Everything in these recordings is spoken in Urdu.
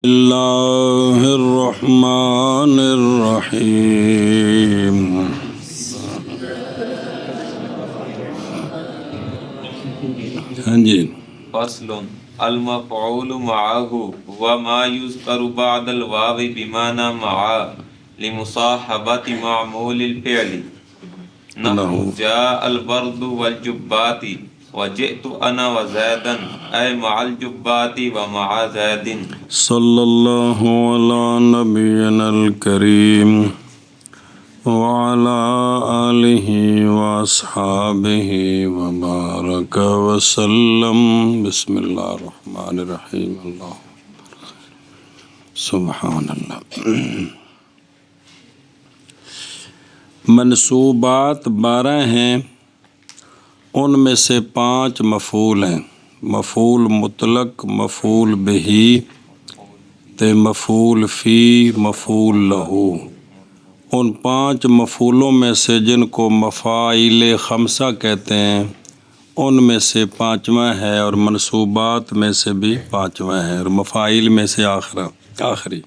اللہ الرحمن الرحیم۔ ہاں جی۔ فصل المفعول معه وما يذكر بعد الواو بمعنى مع لمصاحبة معمول الفعل نحو جاء البرد والجبات وجئت انا وزيدا اي مع الجبات ومع زيد۔ صلی اللہ علی نبینا الکریم وعلی آلہ واصحابہ وبارک وسلم۔ بسم اللہ الرحمن الرحیم۔ اللہ سبحان اللہ۔ منصوبات 12 ہیں، ان میں سے 5 مفعول ہیں، مفعول مطلق، مفعول بہی تے مفعول فی، مفعول لہو۔ ان 5 مفعولوں میں سے جن کو مفاعیل خمسہ کہتے ہیں ان میں سے 5واں ہے، اور منصوبات میں سے بھی 5واں ہے، اور مفاعیل میں سے آخری۔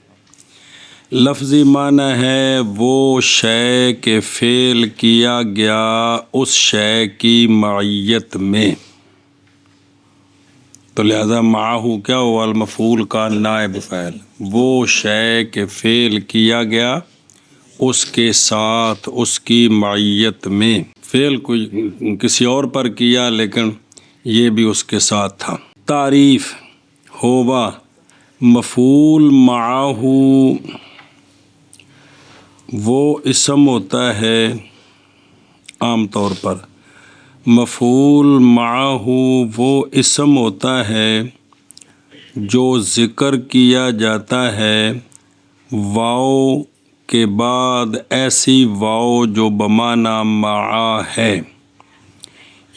لفظی معنی ہے وہ شے کہ فعل کیا گیا اس شے کی معیت میں، تو لہذا معہو کیا ہوا؟ المفعول کا نائب فاعل۔ وہ شے کہ فعل کیا گیا اس کے ساتھ، اس کی معیت میں، فعل کوئی کسی اور پر کیا لیکن یہ بھی اس کے ساتھ تھا۔ تعریف ہوا مفعول معہو وہ اسم ہوتا ہے، عام طور پر مفعول معہو وہ اسم ہوتا ہے جو ذکر کیا جاتا ہے واو کے بعد ایسی واو جو بمعنی مع ہے۔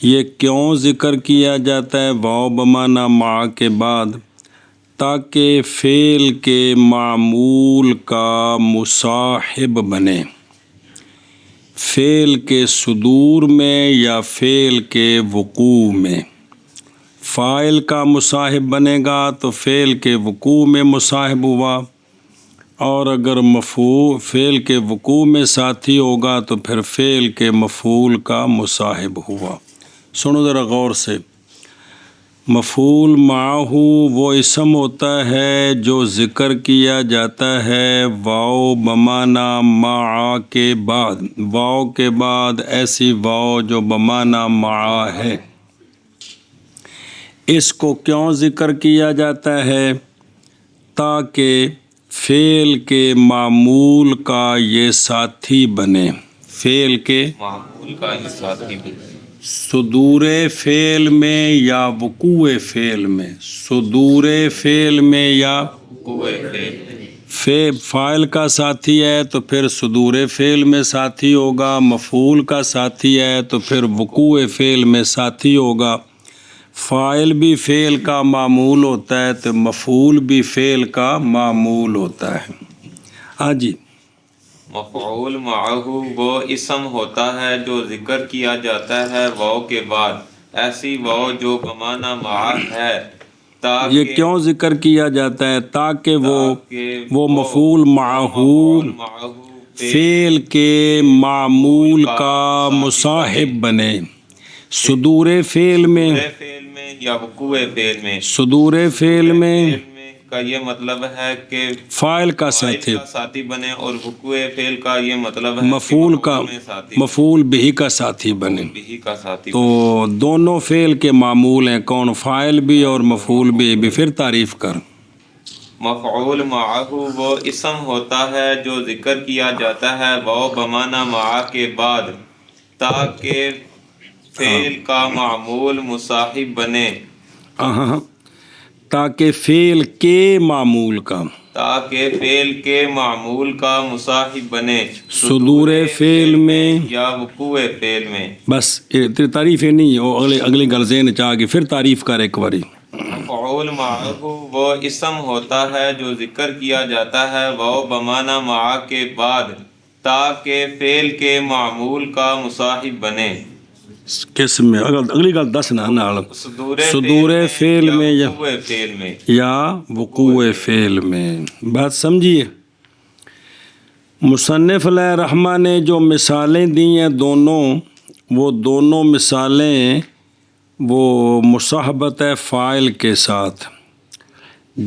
یہ کیوں ذکر کیا جاتا ہے واو بمعنی مع کے بعد؟ تاکہ فعل کے معمول کا مصاحب بنے، فعل کے صدور میں یا فعل کے وقوع میں۔ فاعل کا مصاحب بنے گا تو فعل کے وقوع میں مصاحب ہوا، اور اگر فعل کے وقوع میں ساتھی ہوگا تو پھر فعل کے مفعول کا مصاحب ہوا۔ سنو ذرا غور سے، مفعول معہو وہ اسم ہوتا ہے جو ذکر کیا جاتا ہے واو بمعنی مع کے بعد، واو کے بعد ایسی واو جو بمعنی مع ہے۔ اس کو کیوں ذکر کیا جاتا ہے؟ تاکہ فعل کے معمول کا یہ ساتھی بنے، فعل کے معمول کا یہ ساتھی بنے، صدور فعل میں یا وقوع فعل میں، صدور فعل میں یا وقوع فعل۔ فاعل کا ساتھی ہے تو پھر صدور فعل میں ساتھی ہوگا، مفعول کا ساتھی ہے تو پھر وقوع فعل میں ساتھی ہوگا۔ فاعل بھی فعل کا معمول ہوتا ہے تو مفعول بھی فعل کا معمول ہوتا ہے۔ ہاں جی۔ مفعول معہو وہ اسم ہوتا ہے جو ذکر کیا جاتا ہے واو کے بعد ایسی واو جو بمعنی مع ہے، یہ کیوں ذکر کیا جاتا ہے؟ تاکہ وہ مفعول معہو فعل کے معمول کا مصاحب بنے، صدور فعل میں یا وقوع فعل میں۔ صدور فعل میں کا یہ مطلب ہے کہ فاعل کا ساتھی بنے، اور وقوع فعل کا یہ مطلب ہے مفعول کا مفعول بہی کا ساتھی بنے۔ تو دونوں فعل کے معمول ہیں، کون؟ فاعل بھی اور مفعول بھی۔ پھر تعریف کر۔ مفعول معہو وہ اسم ہوتا ہے جو ذکر کیا جاتا ہے واو بمعنی مع کے بعد تاکہ فعل کا معمول مصاحب بنے، تاکہ فعل کے معمول کا مصاحب بنے، صدور فعل میں یا وقوع فعل میں۔ بس تعریف ہی نہیں، اگلی گل ذہن چاہ گی، پھر تعریف کر ایک باری۔ مفعول معہو وہ اسم ہوتا ہے جو ذکر کیا جاتا ہے واو بمعنی مع کے بعد تاکہ فعل کے معمول کا مصاحب بنے، کس میں اگلی گل دسنا نال صدور فعل میں یا وقوع فعل میں. بات سمجھیے. مصنف علیہ الرحمہ نے جو مثالیں دی ہیں وہ دونوں مثالیں وہ مصاحبت فاعل کے ساتھ.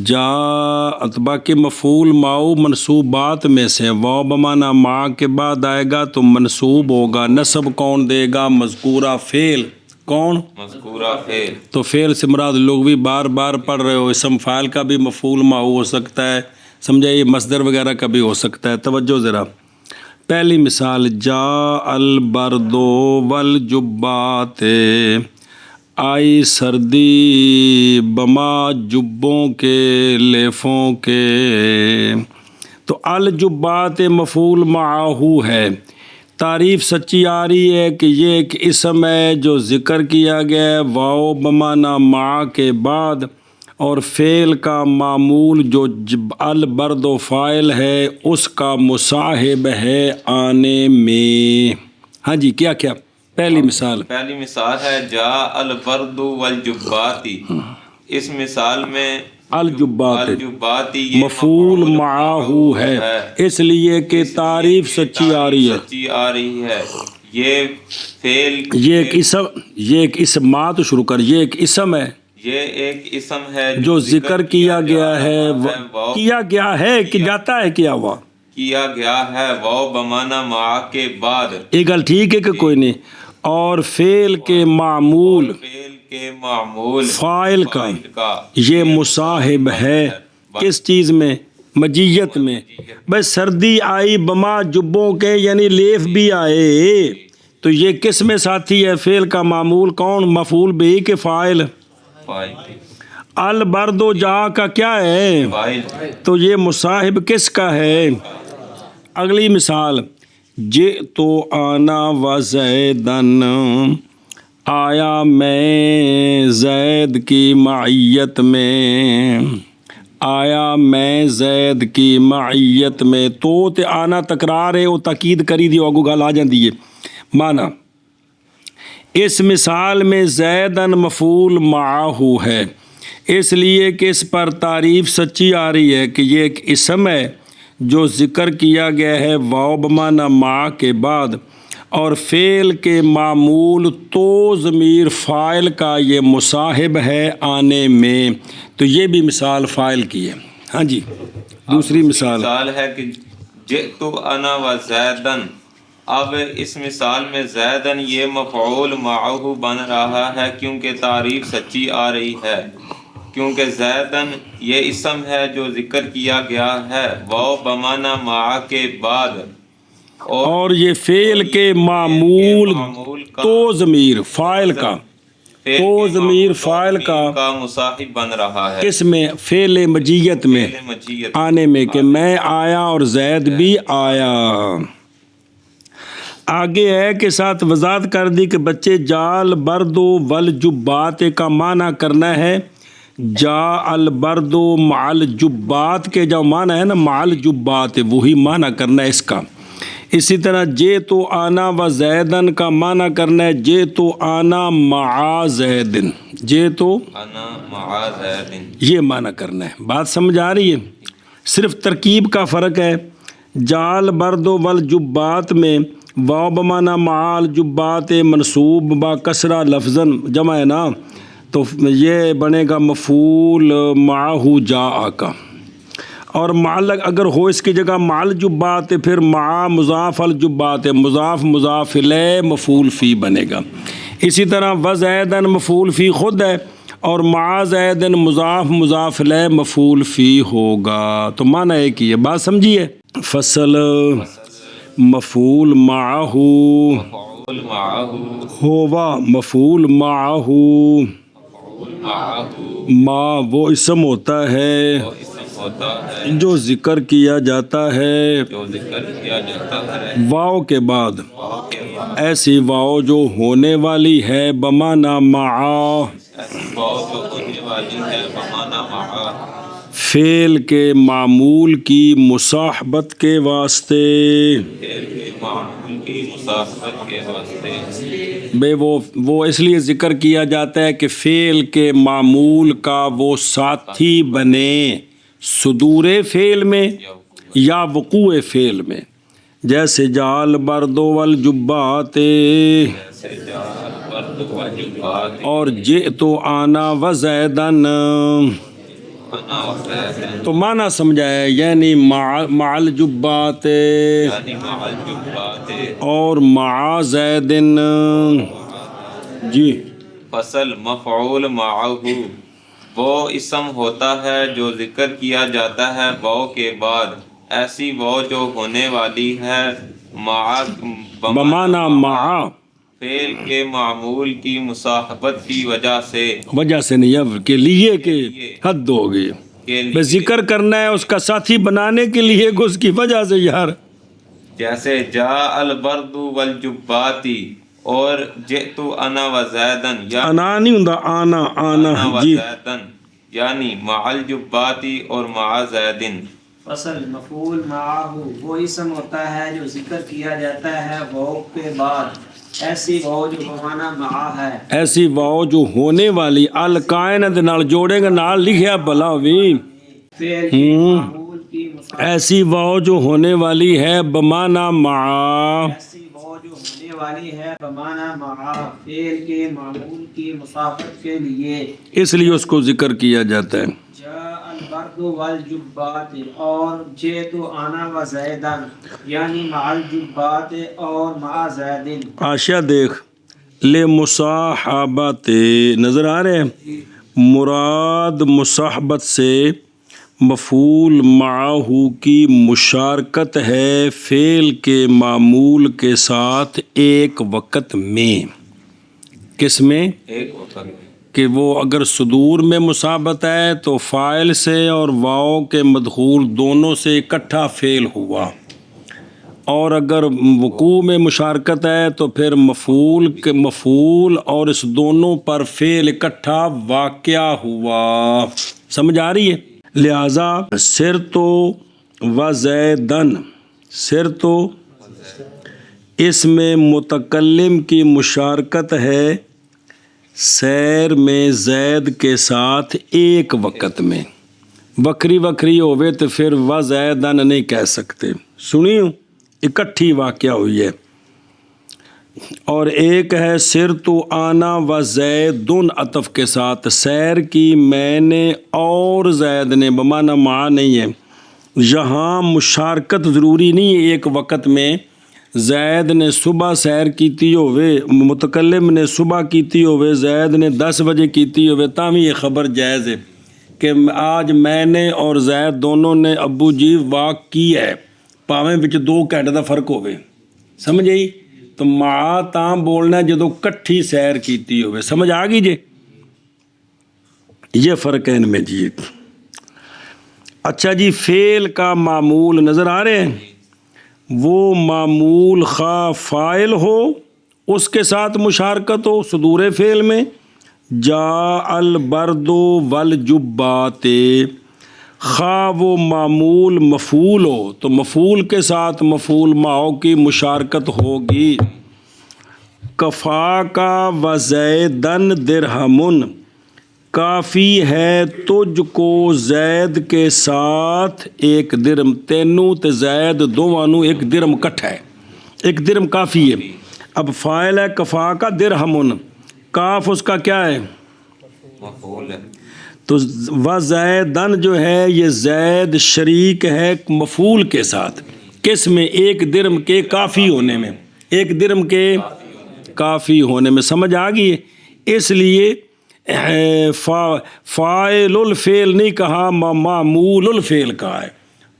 جاءت باقی مفعول ماؤ منصوبات میں سے واو بمانا ما کے بعد آئے گا تو منصوب ہوگا. نصب کون دے گا؟ مذکورہ فعل. کون؟ مذکورہ فعل. تو فعل سے مراد لوگ بھی بار بار پڑھ رہے ہو، اسم فاعل کا بھی مفعول ماؤ ہو سکتا ہے، سمجھے، یہ مصدر وغیرہ کا بھی ہو سکتا ہے. توجہ ذرا. پہلی مثال جاء البرد والجبات، آئی سردی بما جبوں کے لیفوں کے. تو الجبات مفعول معاہو ہے. تعریف سچی آ رہی ہے کہ یہ ایک اسم ہے جو ذکر کیا گیا ہے واو بمانا مع کے بعد، اور فعل کا معمول جو البرد و فاعل ہے اس کا مصاحب ہے آنے میں. ہاں جی، کیا پہلی مثال ہے جاء البرد والجبات. اس مثال میں الجبات مفعول معاہو ہے، اس لیے کہ تعریف سچی آ رہی ہے. یہ فعل یہ ایک اسم ما تو شروع کر، یہ ایک اسم ہے، یہ ایک اسم ہے جو ذکر کیا گیا ہے. کیا گیا ہے کہ جاتا ہے کیا ہوا؟ کیا گیا ہے واو بمانا مع کے بعد. یہ گل ٹھیک ہے کہ کوئی نہیں. اور فعل کے معمول فاعل کا یہ مصاحب ہے کس چیز میں؟ مجیت میں. بس سردی آئی بما جبوں کے، یعنی لیف بھی آئے، تو یہ کس میں ساتھی ہے؟ فعل کا معمول کون؟ مفعول بھی کہ فاعل؟ البرد جا کا کیا ہے؟ تو یہ مصاحب کس کا ہے؟ اگلی مثال جئت انا و زیدن، آیا میں زید کی معیت میں، آیا میں زید کی معیت میں. تو تے آنا تکرار ہے، وہ تاکید کری دی اگو گل آ جاندی ہے. مانا اس مثال میں زیدن مفعول معاہو ہے، اس لیے کہ اس پر تعریف سچی آ رہی ہے کہ یہ ایک اسم ہے جو ذکر کیا گیا ہے واو بمانا مع کے بعد، اور فعل کے معمول تو ضمیر فاعل کا یہ مصاحب ہے آنے میں. تو یہ بھی مثال فاعل کی ہے. ہاں جی، دوسری مثال ہے کہ جئت انا و زیدن. اب اس مثال میں زیدن یہ مفعول معہ بن رہا ہے کیونکہ تعریف سچی آ رہی ہے، کیونکہ زیدن یہ اسم ہے جو ذکر کیا گیا ہے واو بمانا مع کے بعد، اور یہ فعل کے معمول تو ضمیر فاعل کا تو ضمیر فاعل کا مصاحب بن رہا ہے. کس میں؟ فعل مجیت میں آنے میں، کہ میں آیا اور زید بھی آیا. آگے ہے کہ ساتھ وضاحت کر دی کہ بچے جال برد والجبات کا معنی کرنا ہے. جا البرد مع الجبات کے جو معنی ہے نا مع الجبات، وہی معنی کرنا ہے اس کا. اسی طرح جے تو آنا و زیدن کا معنی کرنا ہے جے تو آنا مع زیدن، جے تو آنا مع زیدن، یہ معنی کرنا ہے. بات سمجھ آ رہی ہے؟ صرف ترکیب کا فرق ہے. جال برد والجبات میں واو بمانا مع الجبات منصوب با کسرہ لفظاً جمع ہے نا، تو یہ بنے گا مفعول معہ جاء کا. اور معلق اگر ہو اس کی جگہ مع الجبات پھر مع مضاف الجبات، مضاف مضاف الیہ مفعول فی بنے گا. اسی طرح وزیدن مفعول فی خود ہے اور مع زیدن مضاف مضاف الیہ مفعول فی ہوگا. تو معنی ہے کہ یہ بات سمجھیے. فصل مفعول معہ ہوا، مفعول معہ ما وہ اسم ہوتا ہے جو ذکر کیا جاتا ہے واو کے بعد، ایسی واو جو ہونے والی ہے بمانا مع فعل کے معمول کی مصاحبت کے واسطے، فعل کے معمول کی مصاحبت کے واسطے، بے وہ اس لیے ذکر کیا جاتا ہے کہ فعل کے معمول کا وہ ساتھی بنے صدور فعل میں یا وقوع فعل میں، جیسے جعل برد والجبات اور جئت انا وزیدن، تو معنی سمجھایا یعنی مع الجبات اور مع زیدن. جی فصل مفعول معہ وہ اسم ہوتا ہے جو ذکر کیا جاتا ہے واو کے بعد، ایسی واو جو ہونے والی ہے مع بمعنی مع، فعل کے معمول کی مصاحبت کی وجہ سے نہیں اب کے لیے کہ حد ہو گئی، کے بس ذکر کرنا ہے اس کا ساتھی بنانے کے لیے کہ اس کی وجہ سے یار. جیسے جاء البرد والجباتی اور جئت انا وزیدن یا انا نہیں ہوں آنا انا جی. وزیدن یعنی مع الجباتی اور مع زیدن. فصل مفعول معہ وہ اسم ہوتا ہے جو ذکر کیا جاتا ہے واو کے بعد، ایسی واو جو بمعنی مع ہے، ایسی واؤ جو ہونے والی الکائنات نال جوڑے گا نال لکھیا بلا بھی، فعل کے معمول کی مصاحبت، ایسی واؤ جو ہونے والی ہے بمعنی مع، ایسی واو جو ہونے والی ہے بمعنی مع فعل کے معمول کی مصاحبت کے لیے، اس لیے اس کو ذکر کیا جاتا ہے. جاء البرد والجبات اور جئت انا وزیدن یعنی مع الجبات اور مع زیدن. آشیا دیکھ لے مصاحبت نظر آ رہے ہیں، مراد مصاحبت سے مفعول معہ کی مشارکت ہے فعل کے معمول کے ساتھ ایک وقت میں. کس میں؟ ایک وقت کہ وہ اگر صدور میں مصاحبت ہے تو فاعل سے اور واو کے مدخول دونوں سے اکٹھا فعل ہوا، اور اگر وقوع میں مشارکت ہے تو پھر مفعول کے مفعول اور اس دونوں پر فعل اکٹھا واقع ہوا. سمجھ آ رہی ہے؟ لہذا سرت و زیدن، سرت اس میں متکلم کی مشارکت ہے سیر میں زید کے ساتھ ایک وقت میں، وکری وکری ہوئے تو پھر و زیدن نہیں کہہ سکتے، سنیو اکٹھی واقع ہوئی ہے. اور ایک ہے سرت آنا و زیدن عطف کے ساتھ، سیر کی میں نے اور زید نے، بمعنی مع نہیں ہے، یہاں مشارکت ضروری نہیں ہے ایک وقت میں. زید نے صبح سیر کیتی ہوئے، متکلم نے صبح کیتی ہوئے، زید نے 10 بجے کیتی ہوئے، تاں بھی یہ خبر جائز ہے کہ آج میں نے اور زید دونوں نے ابو جی واک کی ہے، پاویں وچ 2 گھنٹے دا فرق ہوئے. سمجھ آئی؟ تو مع تاں بولنا جدو کٹھی سیر کیتی ہوئے. سمجھ آ گئی جی؟ یہ فرق ہے ان میں جی. اچھا جی، فعل کا معمول نظر آ رہے ہیں، وہ معمول خواہ فاعل ہو اس کے ساتھ مشارکت ہو صدور فعل میں، جاء البرد والجبات، خواہ وہ معمول مفعول ہو تو مفعول کے ساتھ مفعول معہ کی مشارکت ہوگی. کفا کا وزیدن درہمن، کافی ہے تجھ کو زید کے ساتھ ایک درم، تینوں تے زید دوانوں ایک درم کٹھا ہے، ایک درم کافی ہے. اب فاعل ہے کفا کا درہمن، کاف اس کا کیا ہے؟ مفعول ہے. تو و زیدن جو ہے یہ زید شریک ہے مفعول کے ساتھ، کس میں؟ ایک درم کے کافی ہونے میں، ایک درم کے کافی ہونے میں. سمجھ آ گئی؟ اس لیے فاعل الفعل نہیں کہا، معمول الفعل کہا ہے.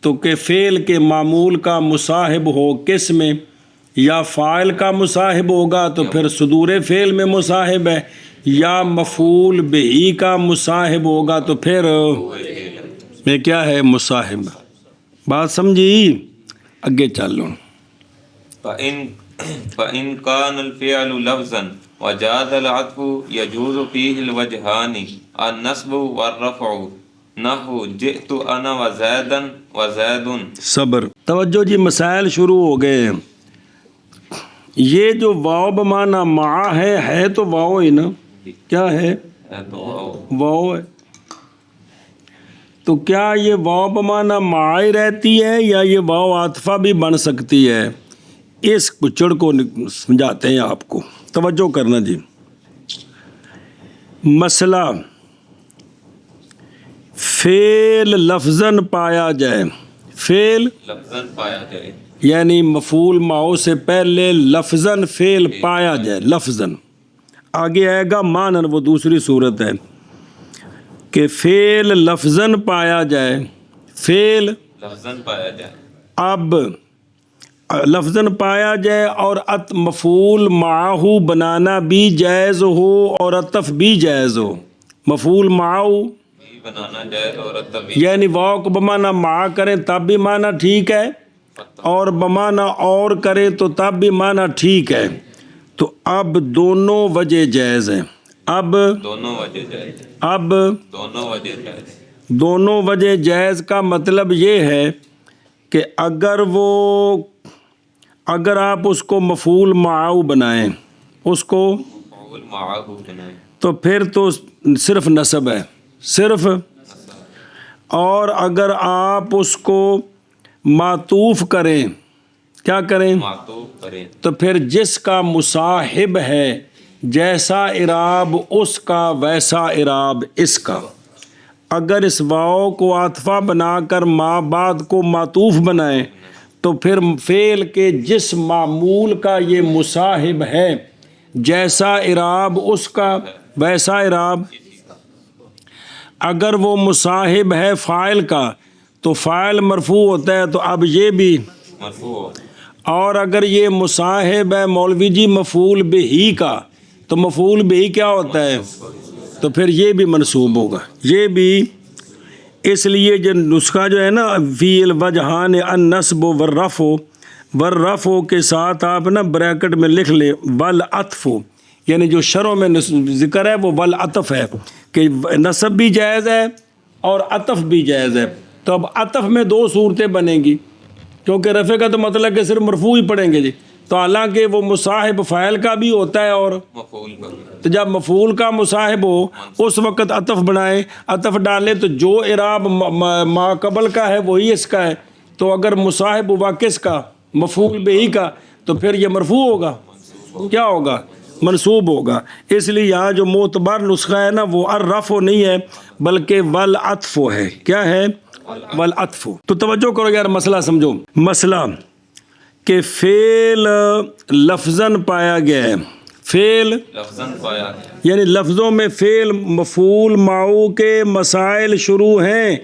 تو کہ فعل کے معمول کا مصاحب ہو کس میں؟ یا فاعل کا مصاحب ہوگا تو پھر صدور فعل میں مصاحب ہے، یا مفعول بہی کا مصاحب ہوگا تو پھر میں کیا ہے؟ مصاحب. بات سمجھی؟ اگے چلو. فَإِن كَانَ الْفِعْلُ لَفْظًا وَجَازَ الْعَطْفُ يَجُوزُ فِيهِ الْوَجْهَانِ النَّصْبُ وَالرَّفْعُ. نحو جئت انا و زیدن و زیدن. صبر. توجہ جی، مسائل شروع ہو گئے ہیں. یہ جو واو بمعنی مع ہے تو واو ہی نا. کیا ہے؟ واو ہے. تو کیا یہ واو بمعنی مع ہی رہتی ہے یا یہ واو عاطفہ بھی بن سکتی ہے؟ اس کچڑ کو سمجھاتے ہیں آپ کو. توجہ کرنا جی. مسئلہ فعل لفظاً پایا جائے. فعل لفظاً پایا جائے یعنی مفعول ماؤ سے پہلے لفظاً فعل پایا جائے. لفظاً آگے آئے گا مانن، وہ دوسری صورت ہے کہ فعل لفظاً پایا جائے. فعل لفظاً پایا جائے. اب لفظاً پایا جائے اور مفعول معاہو بنانا بھی جائز ہو اور عطف بھی جائز ہو. مفعول معاہو بھی بنانا جائز اور عطف بھی. یعنی واو کو بمانا مع کریں تب بھی معنی ٹھیک ہے اور بمانا اور کریں تو تب بھی معنی ٹھیک ہے. تو اب دونوں وجہ جائز ہیں. اب دونوں وجہ جائز. اب دونوں وجہ جائز. دونوں وجہ جائز کا مطلب یہ ہے کہ اگر آپ اس کو مفعول معاہو بنائیں، اس کو مفعول معاہو بنائیں تو پھر تو صرف نصب ہے، صرف. اور اگر آپ اس کو معطوف کریں، کیا کریں؟ معطوف کریں تو پھر جس کا مصاحب ہے جیسا اعراب اس کا ویسا اعراب اس کا. اگر اس واو کو عاطفہ بنا کر ما بعد کو معطوف بنائیں تو پھر فعل کے جس معمول کا یہ مصاحب ہے جیسا اعراب اس کا ویسا اعراب. اگر وہ مصاحب ہے فاعل کا تو فاعل مرفوع ہوتا ہے، تو اب یہ بھی مرفوع. اور اگر یہ مصاحب ہے مولوی جی مفعول بہی کا تو مفعول بہی کیا ہوتا ہے؟ تو پھر یہ بھی منصوب ہوگا. یہ بھی اس لیے جو نسخہ جو ہے نا فی الوجہان النصب والرفع کے ساتھ آپ نا بریکٹ میں لکھ لیں والعطف، یعنی جو شرح میں ذکر ہے وہ والعطف ہے کہ نصب بھی جائز ہے اور عطف بھی جائز ہے. تو اب عطف میں دو صورتیں بنیں گی کیونکہ رفع کا تو مطلب کہ صرف مرفوع ہی پڑھیں گے جی. تو حالانکہ وہ مصاحب فاعل کا بھی ہوتا ہے اور مفعول کا. تو جب مفعول کا مصاحب ہو اس وقت عطف بنائیں، عطف ڈالیں تو جو اعراب ما قبل کا ہے وہی اس کا ہے. تو اگر مصاحب ہوا کس کا؟ مفعول بہی کا، تو پھر یہ مرفوع ہوگا. کیا ہوگا؟ منصوب ہوگا. اس لیے یہاں جو معتبر نسخہ ہے نا وہ الرفع نہیں ہے بلکہ والعطف ہے. کیا ہے؟ والعطف. تو توجہ کرو یار، مسئلہ سمجھو. مسئلہ کہ فعل لفظاً پایا گیا ہے. فعل لفظاً پایا گیا یعنی لفظوں میں فعل مفعول معو کے مسائل شروع ہیں.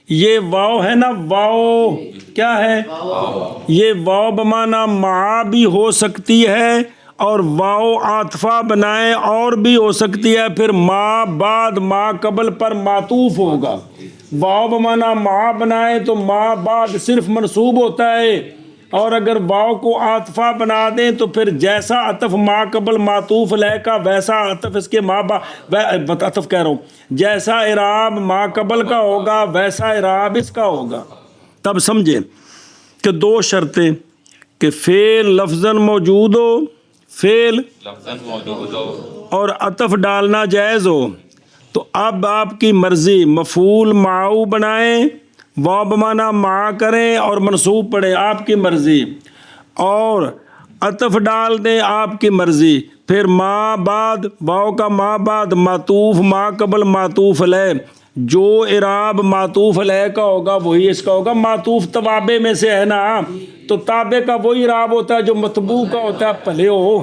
یہ واو ہے نا، واو کیا ہے؟ یہ واو بمعنی مع بھی ہو سکتی ہے اور واو عاطفہ بنائیں اور بھی ہو سکتی ہے. پھر ما بعد ما قبل پر معطوف ہوگا. واو بمعنی مع بنائیں تو ما بعد صرف منصوب ہوتا ہے، اور اگر واو کو عاطفہ بنا دیں تو پھر جیسا عطف ما قبل معطوف علیہ کا ویسا عطف اس کے ما عطف کہہ رہا ہوں، جیسا اعراب ما قبل کا ہوگا ویسا اعراب اس کا ہوگا. تب سمجھیں کہ دو شرطیں کہ فعل لفظاً موجود ہو، فعل لفظاً موجود ہو اور عطف ڈالنا جائز ہو. تو اب آپ کی مرضی، مفعول معو بنائیں، واو بمعنی مع کریں اور منصوب پڑھیں، آپ کی مرضی، اور عطف ڈال دیں، آپ کی مرضی. پھر ما بعد واو کا ما بعد معطوف ما قبل معطوف علیہ، جو اعراب معطوف علیہ کا ہوگا وہی اس کا ہوگا. معطوف توابع میں سے ہے نا، تو تابع کا وہی اعراب ہوتا ہے جو مطبوع کا ہوتا ہے. پہلے ہو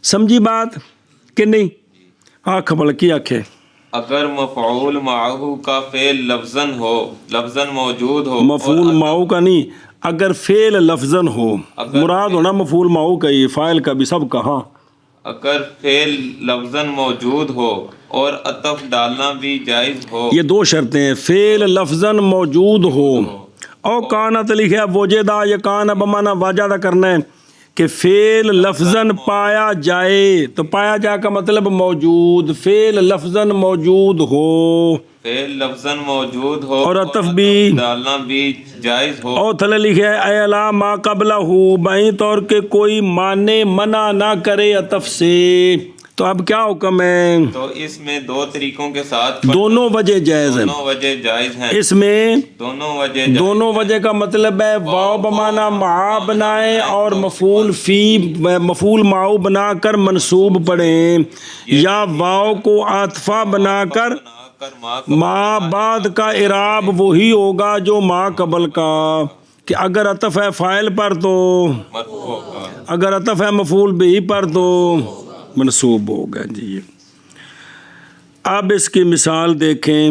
سمجھی بات کہ نہیں؟ آنکھ بڑکی آنکھیں. اگر مفعول معہو کا فعل لفظاً ہو، لفظاً موجود ہو، مفعول معو کا نہیں، اگر فعل لفظاً ہو، مراد ہونا مفعول معو کا ہی، فاعل کا بھی سب کا. ہاں اگر فعل لفظاً موجود ہو اور عطف ڈالنا بھی جائز ہو. یہ دو شرطیں ہیں، فعل لفظاً موجود ہو او کانت لکھا وجدہ، یہ کان بمعنی واجدہ کرنا ہے کہ فعل لفظاً پایا جائے. تو پایا جائے کا مطلب موجود، فعل لفظاً موجود ہو. فعل لفظاً موجود ہو اور عطف بھی ڈالنا بھی جائز ہو. اور تھلے لکھے اے الا ما قبلہ بائیں طور کے کوئی معنی منع نہ کرے عطف سے. تو اب کیا حکم ہے؟ تو اس میں دو طریقوں کے ساتھ پڑھنا، دونوں وجہ جائز ہیں. دونوں وجہ جائز ہیں. اس میں دونوں وجہ جائز دونوں وجہ کا مطلب ہے واو بمانا مع بنائیں اور مفعول فی مفعول معو بنا کر منصوب پڑھیں، یا واو کو عاطفہ بنا کر ما بعد کا اعراب وہی ہوگا جو ما قبل کا، کہ اگر عطف ہے فاعل پر تو مرفوع ہوگا، اگر عطف ہے مفعول بہ پر تو منصوب ہوگا. جی اب اس کی مثال دیکھیں.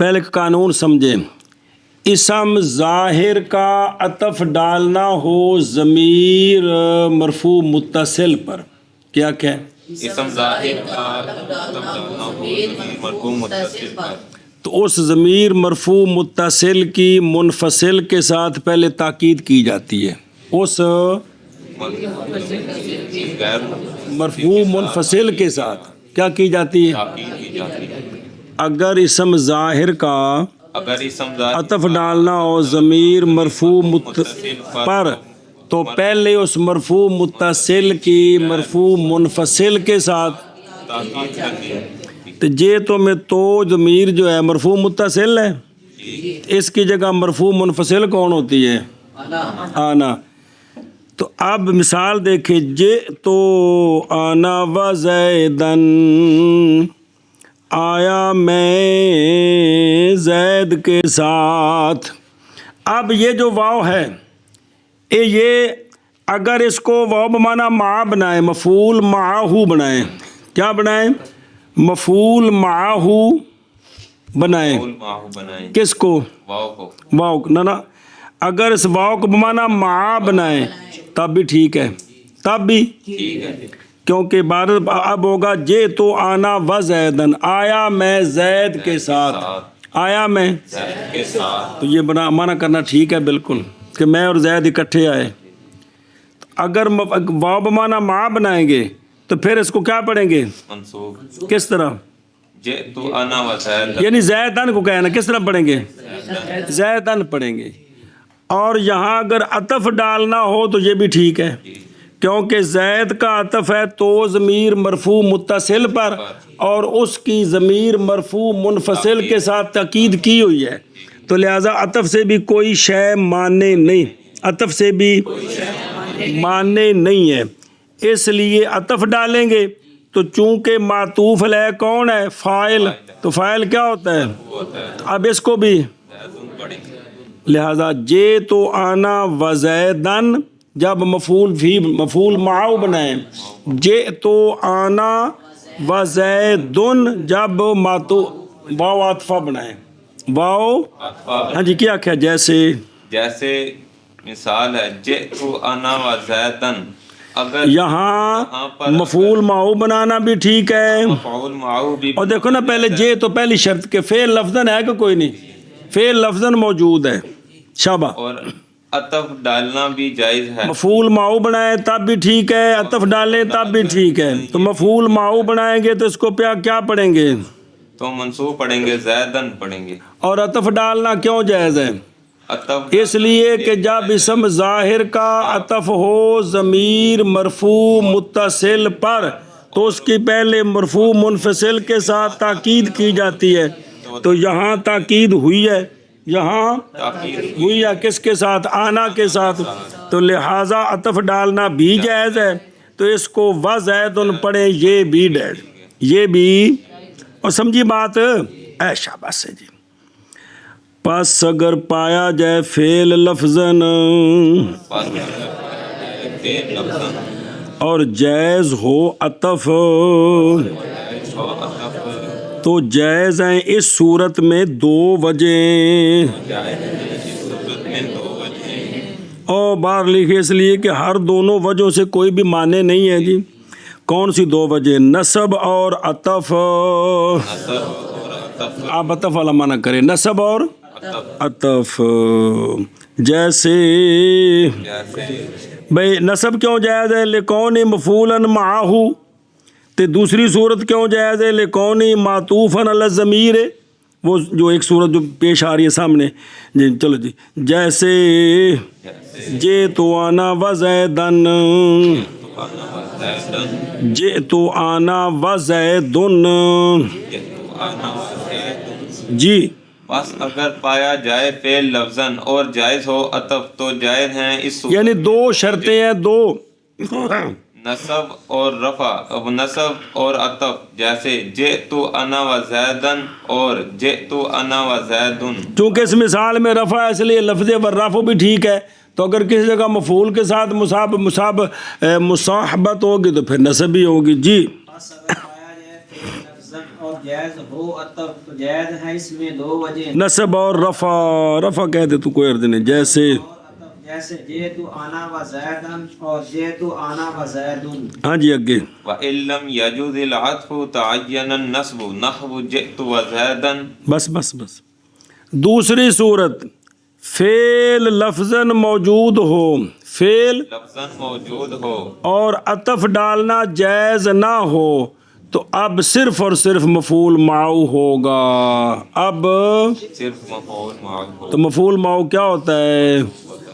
پہلے قانون سمجھیں. اسم ظاہر کا عطف ڈالنا ہو ضمیر مرفوع متصل پر، کیا ہے؟ اسم ظاہر کا عطف ڈالنا ہو ضمیر مرفوع متصل پر، تو اس ضمیر مرفوع متصل کی منفصل کے ساتھ پہلے تاکید کی جاتی ہے. اس غیر مرفوع منفصل کے ساتھ کیا کی جاتی ہے؟ تاکید کی جاتی ہے. اگر اسم ظاہر کا اگر اسم ظاہر عطف ڈالنا ہو ضمیر مرفوع پر تو پہلے اس مرفوع متصل کی مرفوع منفصل کے ساتھ تاکید کرنی ہے. تو جے تو میں تو ضمیر جو ہے مرفوع متصل ہے، اس کی جگہ مرفوع منفصل کون ہوتی ہے؟ آنا. تو اب مثال دیکھیں. جے تو آنا و زیدن، آیا میں زید کے ساتھ. اب یہ جو واو ہے یہ اگر اس کو واو بمانا مع بنائیں، مفعول معہو بنائیں، کیا بنائیں؟ مفعول معہو بنائیں. مفعول معہو بنائیں، کس کو؟ واو کو. واو نہ اگر اس واو کو بمانا مع بنائیں تب بھی ٹھیک ہے، تب بھی ٹھیک ہے. کیونکہ عبارت اب ہوگا جے تو آنا و زیدن، آیا میں زید کے ساتھ، آیا میں زید کے ساتھ. تو یہ بنا مانا کرنا ٹھیک ہے بالکل کہ میں اور زید اکٹھے آئے. اگر واو بمانا مع بنائیں گے تو پھر اس کو کیا پڑھیں گے؟ منصوب. کس طرح؟ جئتو انا و زید، یعنی زیدن کو کہنا کس طرح پڑھیں گے؟ زیدن پڑھیں گے. اور یہاں اگر عطف ڈالنا ہو تو یہ بھی ٹھیک ہے، کیونکہ زید کا عطف ہے تو ضمیر مرفوع متصل پر اور اس کی ضمیر مرفوع منفصل کے ساتھ تاکید کی ہوئی ہے، تو لہٰذا عطف سے بھی کوئی شے ماننے نہیں، عطف سے بھی ماننے نہیں ہے. اس لیے عطف ڈالیں گے تو چونکہ معطوف علیہ کون ہے؟ فاعل، تو فاعل کیا ہوتا ہے؟ اب اس کو بھی لہذا جے تو آنا و زیدن جب مفعول فی مفعول معو بنائیں، جے تو آنا و زیدن جب واو عاطفہ بنائیں، واو ہاں جی کیا کیا جیسے مثال ہے جئتو انا و زیدن، اگر یہاں مفعول معو بنانا بھی ٹھیک ہے. مفعول معو بھی، اور دیکھو نا پہلے جے تو پہلی شرط کہ فعل لفظاً ہے کہ کوئی نہیں؟ فعل لفظاً موجود ہے. شابہ. اور عطف ڈالنا بھی جائز ہے. مفعول معو بنائیں تب بھی ٹھیک ہے، عطف ڈالیں تب بھی ٹھیک ہے. تو مفعول معو بنائیں گے تو اس کو کیا پڑھیں گے؟ تو منصوب پڑھیں گے، زیدن پڑھیں گے. اور عطف ڈالنا کیوں جائز ہے؟ عطف اس لیے کہ جب اسم ظاہر کا عطف ہو ضمیر مرفوع متصل پر تو اس کی پہلے مرفوع منفصل کے ساتھ تاکید کی جاتی ہے. تو یہاں تاکید ہوئی ہے، یہاں ہوئی ہے کس کے ساتھ؟ آنا کے ساتھ. تو لہٰذا عطف ڈالنا بھی جائز ہے. تو اس کو و زیدن پڑھیں، یہ بھی جائز، یہ بھی. اور سمجھی بات؟ اے شاباش ہے جی. پس اگر پایا جائے فعل لفظاً اور جائز ہو عطف تو جائز ہیں اس صورت میں دو وجہ. اور بار لکھے اس لیے کہ ہر دونوں وجہوں سے کوئی بھی معنی نہیں ہے جی. کون سی دو وجہ؟ نصب اور عطف. آپ عطف والا معنی کریں، نصب اور عطف. جیسے بھئی نصب کیوں جائز ہے؟ لکون مفعولاً معہو. تے دوسری صورت کیوں جائز ہے؟ لکون معطوفاً علی الضمیر وہ جو ایک صورت جو پیش آ رہی ہے سامنے جی چلو جی جیسے جئت انا وزیدن جئت انا وزیدن جی بس اگر پایا جائے فعل لفظاً اور جائز ہو عطف تو جائز ہیں اس صورت یعنی دو شرطیں ہیں دو نصب اور رفع نصب اور عطف جیسے جئت انا و زیدن اور جئت انا و زیدن چونکہ اس مثال میں رفع ہے اس لیے لفظ والرفع بھی ٹھیک ہے تو اگر کسی جگہ مفعول کے ساتھ مصاحبت ہوگی تو پھر نصب بھی ہوگی جی بس اگر پایا جائے فعل لفظاً اور جائز ہو عطف تو جائز ہے اس میں دو وجہ نصب اور رفع کہہ دے تو کوئی عرض نہیں جیسے جیسے جئت انا و زیدن اور جئت انا و زیدن ہاں جی آگے وَإِن لَّمْ يَجُزِ الْعَطْفُ تَعَيَّنَ النَّصْبُ نَحْوُ جِئْتُ وَزَيْدًا بس دوسری صورت فعل لفظاً موجود ہو فعل لفظاً موجود ہو اور عطف ڈالنا جائز نہ ہو تو اب صرف اور صرف مفعول معه ہوگا اب صرف مفعول معه ہو تو مفعول معه کیا ہوتا ہے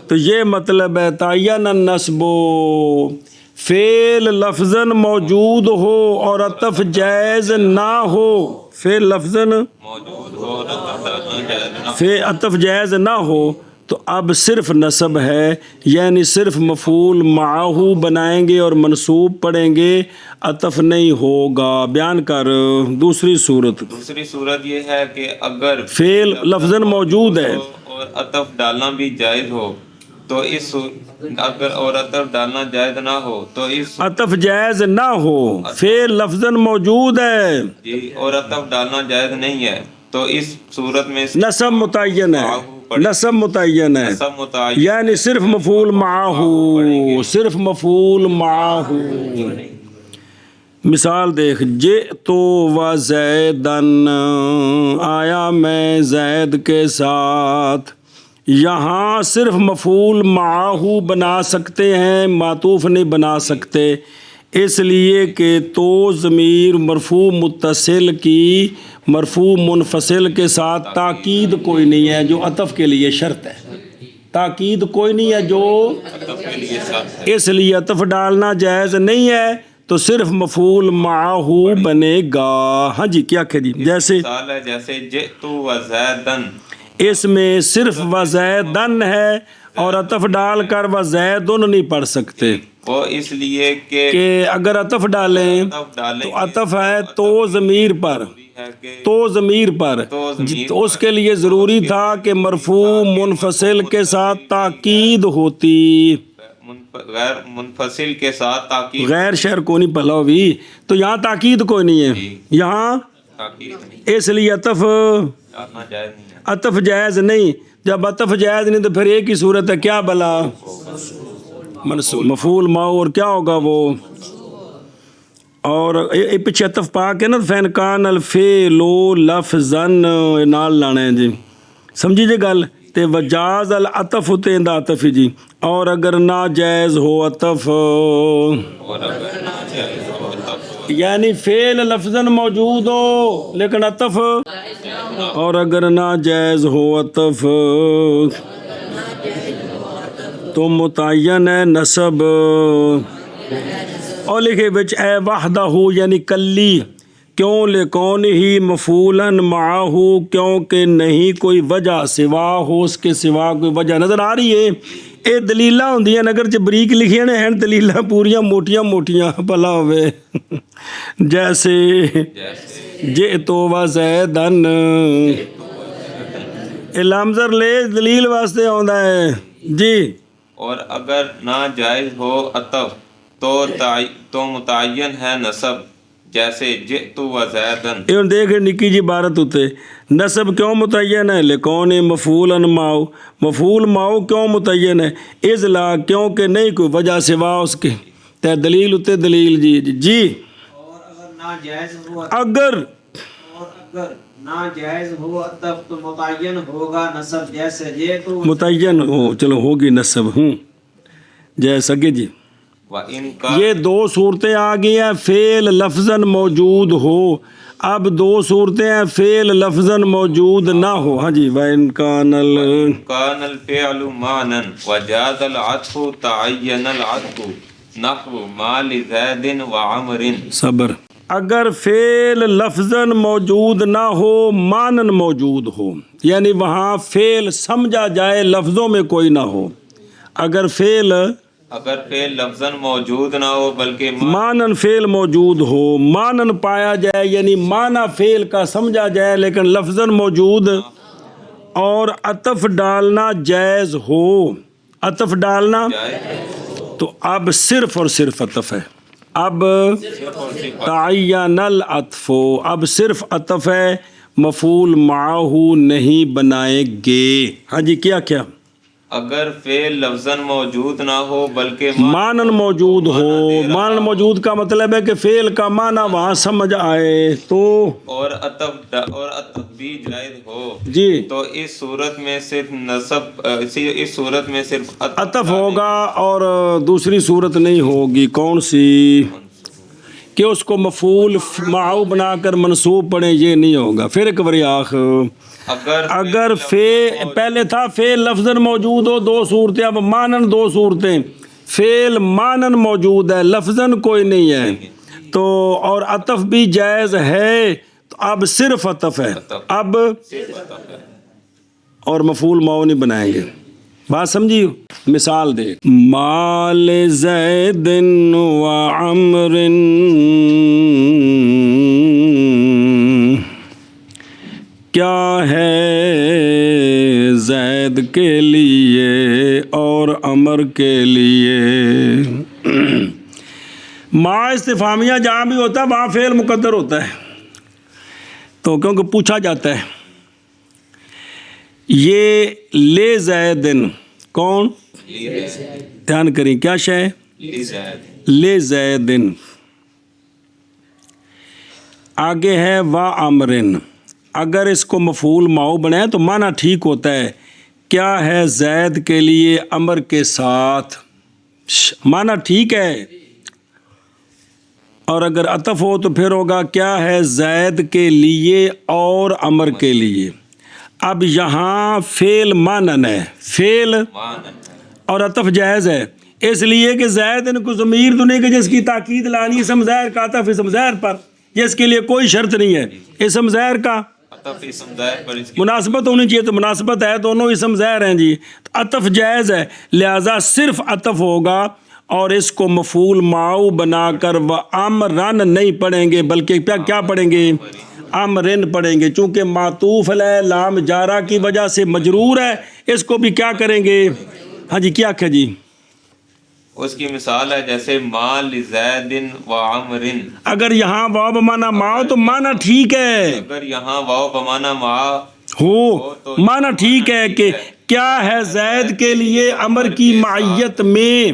تو یہ مطلب ہے تعین النصب فعل لفظاً موجود ہو اور عطف جائز نہ ہو فعل لفظاً موجود ہو عطف جائز نہ ہو تو اب صرف نصب ہے یعنی صرف مفعول معه بنائیں گے اور منصوب پڑھیں گے عطف نہیں ہوگا بیان کر دوسری صورت یہ ہے کہ اگر فعل لفظاً موجود ہے اور عطف ڈالنا بھی جائز ہو تو اس اگر اور عطف ڈالنا جائز نہ ہو تو اس عطف جائز نہ ہو فعل لفظاً موجود ہے جی اور عطف ڈالنا جائز نہیں ہے تو اس صورت میں نصب متعین ہے نصب متعین ہے نصب متعین یعنی صرف مفعول معه صرف مفعول معه مثال دیکھ جئت و زیدن آیا میں زید کے ساتھ یہاں صرف مفعول معه بنا سکتے ہیں معطوف نہیں بنا سکتے اس لیے کہ تو ضمیر مرفوع متصل کی مرفوع منفصل کے ساتھ تاکید کوئی نہیں ہے جو عطف کے لیے شرط ہے تاکید کوئی نہیں ہے جو اس لیے عطف ڈالنا جائز نہیں ہے تو صرف مفعول معه بنے گا ہاں جی کیا کہ جی جیسے جئت و زیدن اس میں صرف وزیدن ہے اور عطف ڈال کر وزیدن نہیں پڑھ سکتے وہ اس لیے کہ اگر عطف ڈالیں تو عطف ہے تو ضمیر پر تو اس کے لیے ضروری تھا کہ مرفوع منفصل کے ساتھ تاکید ہوتی غیر منفصل کے ساتھ تاکید غیر شہر کو نہیں پہلا بھی تو یہاں تاکید کوئی نہیں ہے یہاں اس لیے عطف جائز نہیں جب عطف جائز نہیں تو پھر ایک ہی صورت ہے کیا بلا مفعول معه اور کیا ہوگا وہ اور پیچھے عطف پا کے نا فین کان الفعل لفظاً نال لانا ہے جی سمجھی جی گل تے وجاز العطف تے دا عطف جی اور اگر ناجائز ہو عطف یعنی فعل لفظاً موجود ہو لیکن عطف اور اگر ناجائز ہو عطف تو متعین ہے نصب اور لکھے بچ اے وحدہ یعنی کلی کیوں لکون ہی مفعولاً معه کیونکہ نہیں کوئی وجہ سوا ہو اس کے سوا کوئی وجہ نظر آ رہی ہے یہ دلیلاں ہوندیاں اگر چ بریک لکھیاں نے ہیں دلیلاں پوریاں موٹیاں بھلا ہوئے جیسے جئت و زیدن لامزر لے دلیل واسطے آندا ہے جی اور اگر ناجائز ہو عطف تو متعین ہے نصب جیسے جئت و زیدن یہ دیکھ نکی جی عبارت ہوتے نصب کیوں متعین ہے لکون مفعولاً معه مفعول معه کیوں متعین ہے اذلا کیونکہ نہیں کوئی وجہ سوا اس کے تے دلیل ہوتے دلیل جی اور اگر ناجائز ہو اگر ناجائز ہو عطف تو متعین ہوگا نصب جیسے جئت متعین ہو چلو ہوگی نصب جیسا کہ جی یہ دو صورتیں آ گئی ہیں فعل لفظاً موجود ہو اب دو صورتیں ہیں، فعل لفظاً موجود نہ ہو. ہاں جی. وَإِنْ كَانَ كان الفعل معنى وجاز العطف تعين العطف نحو ما لزید وعمر. صبر. اگر فعل لفظاً موجود نہ ہو مانن موجود ہو، یعنی وہاں فعل سمجھا جائے لفظوں میں کوئی نہ ہو. اگر فعل لفظاً موجود نہ ہو بلکہ مانن فعل موجود ہو، مانن پایا جائے یعنی معنی فعل کا سمجھا جائے لیکن لفظاً موجود، اور عطف ڈالنا جائز ہو. عطف ڈالنا تو اب صرف اور صرف عطف ہے. اب تعین العطف، اب صرف عطف ہے، مفعول معہ نہیں بنائیں گے. ہاں جی. کیا اگر فعل لفظاً موجود نہ ہو بلکہ مانن موجود ہو. مانن موجود کا مطلب ہے کہ فعل کا معنی وہاں سمجھ آئے تو، اور عطف بھی جائز ہو جی، تو اس صورت میں صرف نصب، اس صورت میں صرف عطف ہوگا اور دوسری صورت نہیں ہوگی. کون سی؟ کہ اس کو مفعول معہ بنا کر منصوب پڑھیں، یہ نہیں ہوگا. پھر ایک باری اگر پہلے تھا فعل لفظاً موجود ہو، دو صورتیں. اب مانن دو صورتیں، فعل مانن موجود ہے لفظاً کوئی نہیں ہے تو، اور عطف بھی جائز ہے تو اب صرف عطف ہے. اب اور مفعول معہ نہیں بنائیں گے. بات سمجھی؟ مثال دے. مال زید و عمر کیا ہے زید کے لیے اور عمر کے لیے. ما استفہامیہ جہاں بھی ہوتا ہے وہاں فعل مقدر ہوتا ہے تو، کیونکہ پوچھا جاتا ہے. یہ لے زیدن، کون؟ دھیان کریں کیا شے؟ لے زیدن. آگے ہے وا عمرن. اگر اس کو مفعول معہ بنائے تو معنی ٹھیک ہوتا ہے، کیا ہے زید کے لیے عمر کے ساتھ، معنی ٹھیک ہے. اور اگر عطف ہو تو پھر ہوگا کیا ہے زید کے لیے اور عمر کے لیے. اب یہاں فعل مانن ہے، فعل اور عطف جائز ہے، اس لیے کہ زید ان کو ضمیر تو نہیں کہ جس کی تاکید لانی اسم ظاہر کا عطف اسم ظاہر پر، جس کے لیے کوئی شرط نہیں ہے. اسم ظاہر کا مناسبت ہونی چاہیے تو مناسبت ہے، دونوں اسم ظاہر ہیں جی. عطف جائز ہے لہذا صرف عطف ہوگا اور اس کو مفعول معہ بنا کر وَأَمْرًا نہیں پڑھیں گے بلکہ کیا پڑھیں گے؟ امرن پڑھیں گے. چونکہ معطوف علیہ لام جارہ کی وجہ سے مجرور ہے، اس کو بھی کیا کریں گے؟ ہاں جی. کیا جی؟ اس کی مثال ہے جیسے ما لزید و عمر. اگر یہاں واو بمانا ما تو معنی ٹھیک ہے، اگر یہاں واو بمانا ما ہو معنی ٹھیک ہے کہ کیا ہے زید کے لیے عمر کی معیت میں،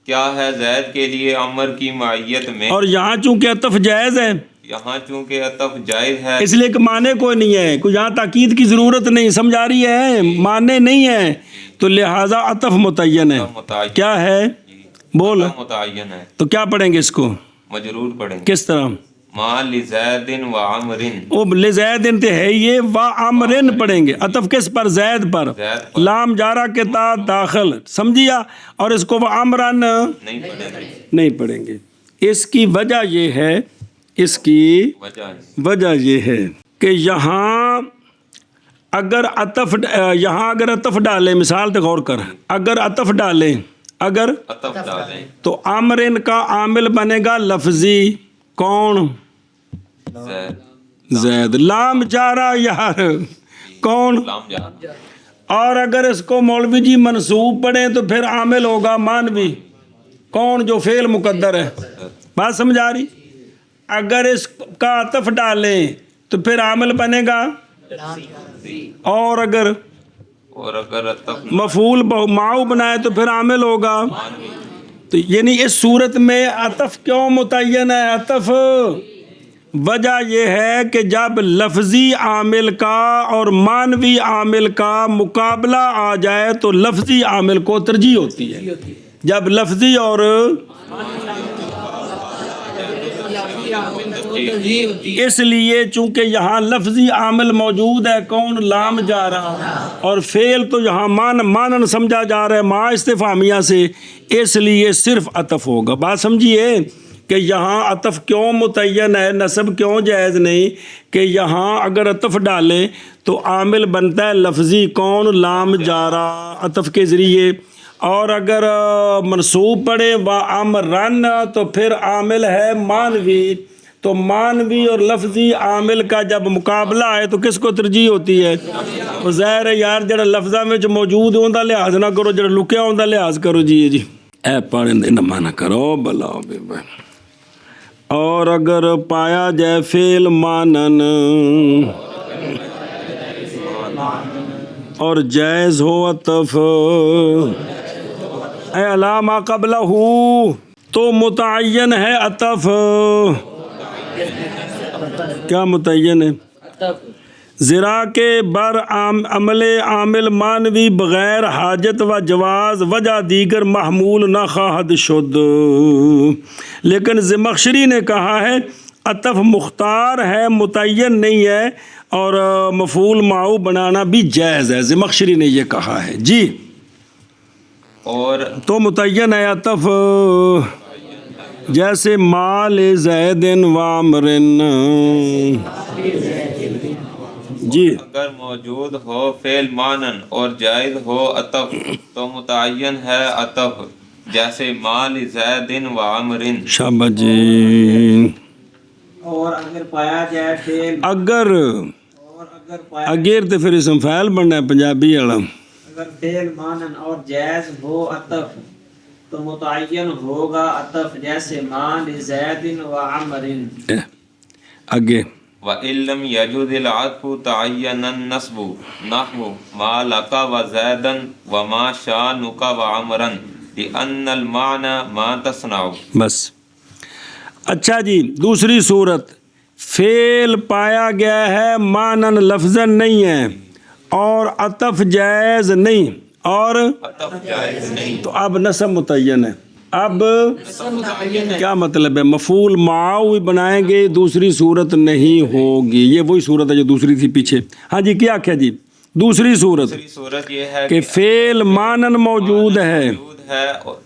کیا ہے زید کے لیے عمر کی معیت میں. اور یہاں چونکہ عطف جائز ہے، یہاں چونکہ عطف جائز ہے اس لیے کہ معنی کوئی نہیں ہے، کوئی یہاں تاکید کی ضرورت نہیں، سمجھ آ رہی ہے؟ معنی نہیں ہے تو لہٰذا عطف متعین ہے. کیا ہے؟ بول. متعین ہے تو کیا پڑھیں گے اس کو؟ مجرور پڑھیں گے. کس طرح؟ ما لزید و عمر. او لزید انت ہے یہ و عمرن پڑھیں گے. عطف کس پر؟ زید پر. لام جارہ کے تحت داخل، سمجھیا؟ اور اس کو و عمرن نہیں پڑھیں گے. اس کی وجہ یہ ہے، اس کی وجہ یہ ہے کہ یہاں اگر عطف ڈالیں، مثال تے غور کر، اگر عطف ڈالیں تو عامرن کا عامل بنے گا لفظی، کون؟ زید. لام جارہ یار کون؟ اور اگر اس کو مولوی جی منصوب پڑھیں تو پھر عامل ہوگا مانوی، کون؟ جو فعل مقدر ہے. بات سمجھ آ رہی؟ اگر اس کا عطف ڈالیں تو پھر عامل بنے گا، اور اگر مفعول معہ بنائے تو پھر عامل ہوگا. تو یعنی اس صورت میں عطف کیوں متعین ہے؟ عطف وجہ یہ ہے کہ جب لفظی عامل کا اور مانوی عامل کا مقابلہ آ جائے تو لفظی عامل کو ترجیح ہوتی ہے. جب لفظی اور اس لیے چونکہ یہاں لفظی عامل موجود ہے، کون؟ لام جا رہا، اور فعل تو یہاں مانن سمجھا جا رہا ہے ما استفہامیہ سے، اس لیے صرف عطف ہوگا۔ بات سمجھیے کہ یہاں عطف کیوں متعین ہے، نصب کیوں جائز نہیں؟ کہ یہاں اگر عطف ڈالیں تو عامل بنتا ہے لفظی، کون؟ لام جارا عطف کے ذریعے، اور اگر منصوب پڑھے وَأَمْرًا تو پھر عامل ہے مانوی، تو مانوی اور لفظی عامل کا جب مقابلہ ہے تو کس کو ترجیح ہوتی ہے؟ تو ظاہر ہے یار جڑا لفظاں وچ موجود ہوندا لحاظ نہ کرو، جڑا لکیا ہوندا لحاظ کرو۔ جی اے پڑھن نہ مانا کرو بلا بے بے۔ اور اگر پایا جائے فعل مانن اور جائز ہو عطف اے علامہ قبلہ تو متعین ہے عطف۔ کیا متعین ہے؟ ذرا کے بر عمل عامل مانوی بغیر حاجت و جواز وجہ دیگر محمول نہ خواہد شد، لیکن زمخشری نے کہا ہے عطف مختار ہے، متعین نہیں ہے، اور مفعول معو بنانا بھی جائز ہے، زمخشری نے یہ کہا ہے۔ جی اور تو متعین ہے عطف، جیسے مال زید و عمر۔ جی اگر موجود ہو فعل مانن اور جائز ہو عطف تو متعین ہے عطف، جیسے مال زید و عمر۔ شاباش جی۔ اور اگر پایا جائے فعل اگر پایا اگر تو پھر اسم فاعل بننا ہے پنجابی والا۔ اگر فعل مانن اور جائز ہو عطف تو متعین ہوگا عطف، جیسے مال زید و عمر۔ آگے وَإِن لَّمْ يَجُزِ الْعَطْفُ تَعَيَّنَ النَّصْبُ نَحْوُ مَا لَكَ وَزَيْدًا وَمَا شَأْنُكَ وَعَمْرًا لِأَنَّ الْمَعْنَى مَا تَصْنَعُ۔ بس اچھا جی، دوسری صورت فعل پایا گیا ہے مانن لفظاً نہیں ہے اور عطف جائز نہیں، اور عطف جائز نہیں تو اب نصب متعین ہے۔ اب کیا مطلب ہے؟ مفعول معاو ہی بنائیں گے، دوسری صورت نہیں ہوگی۔ یہ وہی صورت ہے جو دوسری تھی پیچھے۔ ہاں جی کیا کیا جی؟ دوسری صورت یہ ہے کہ فعل مانن موجود ہے،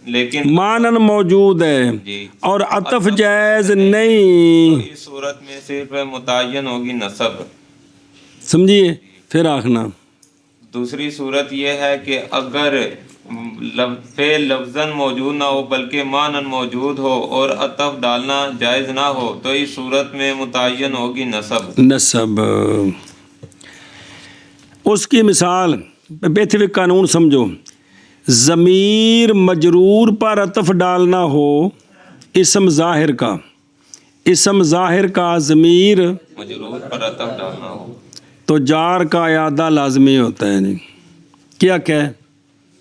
لیکن مانن موجود ہے جی اور عطف جائز نہیں، اس صورت میں صرف متعین ہوگی نصب۔ سمجھیے؟ پھر آخنا دوسری صورت یہ ہے کہ اگر فعل لفظاً موجود نہ ہو بلکہ مانن موجود ہو اور عطف ڈالنا جائز نہ ہو تو اس صورت میں متعین ہوگی نصب۔ نصب اس کی مثال بیتھوک قانون سمجھو، ضمیر مجرور پر عطف ڈالنا ہو، اسم ظاہر کا، اسم ظاہر کا ضمیر مجرور پر عطف ڈالنا ہو تو جار کا اعادہ لازمی ہوتا ہے۔ جی کیا ہے؟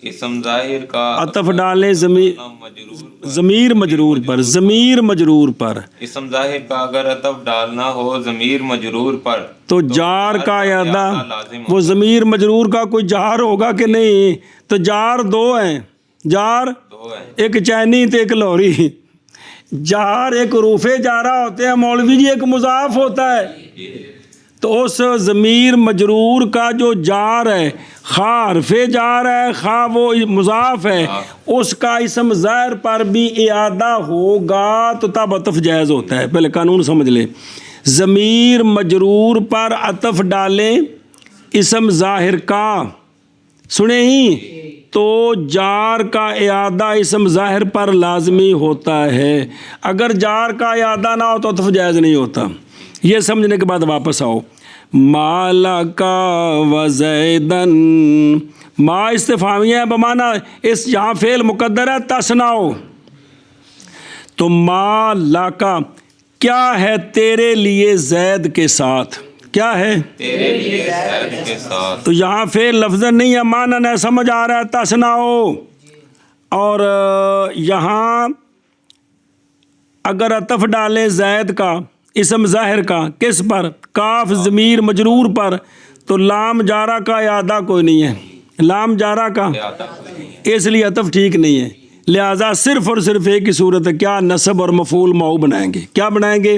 اسم ظاہر کا عطف ڈالیں ضمیر مجرور پر، ضمیر مجرور پر، اسم ظاہر کا اگر عطف ڈالنا ہو ضمیر مجرور پر تو جار کا اعادہ، وہ ضمیر مجرور کا کوئی جار ہوگا کہ نہیں؟ تو جار دو ہیں، جار دو ہے، ایک چینی تو ایک لوری۔ جار ایک حروف جارہ ہوتے ہیں مولوی جی، ایک مضاف ہوتا ہے، تو اس ضمیر مجرور کا جو جار ہے، خواہ حرف جار ہے خواہ وہ مضاف ہے، اس کا اسم ظاہر پر بھی اعادہ ہوگا تو تب عطف جائز ہوتا ہے۔ پہلے قانون سمجھ لیں، ضمیر مجرور پر عطف ڈالیں اسم ظاہر کا، سنیں ہی، تو جار کا اعادہ اسم ظاہر پر لازمی ہوتا ہے۔ اگر جار کا اعادہ نہ ہو تو عطف جائز نہیں ہوتا۔ یہ سمجھنے کے بعد واپس آؤ، مالکا وزیدن، ما استفہامیہ ہے بمانا اس یہاں فعل مقدر ہے تصنعو، تو مالکا کیا ہے تیرے لیے زید کے ساتھ، کیا ہے تیرے لیے زید کے ساتھ، تو یہاں فعل لفظاً نہیں ہے مانن ہے، سمجھ آ رہا ہے تصنعو، اور یہاں اگر عطف ڈالیں زید کا اسم ظاہر کا کس پر؟ کاف ضمیر مجرور پر، تو لام جارہ کا اعادہ کوئی نہیں ہے، لام جارہ کا، اس لیے عطف ٹھیک نہیں ہے، لہٰذا صرف اور صرف ایک ہی صورت ہے، کیا؟ نصب اور مفعول معو بنائیں گے۔ کیا بنائیں گے؟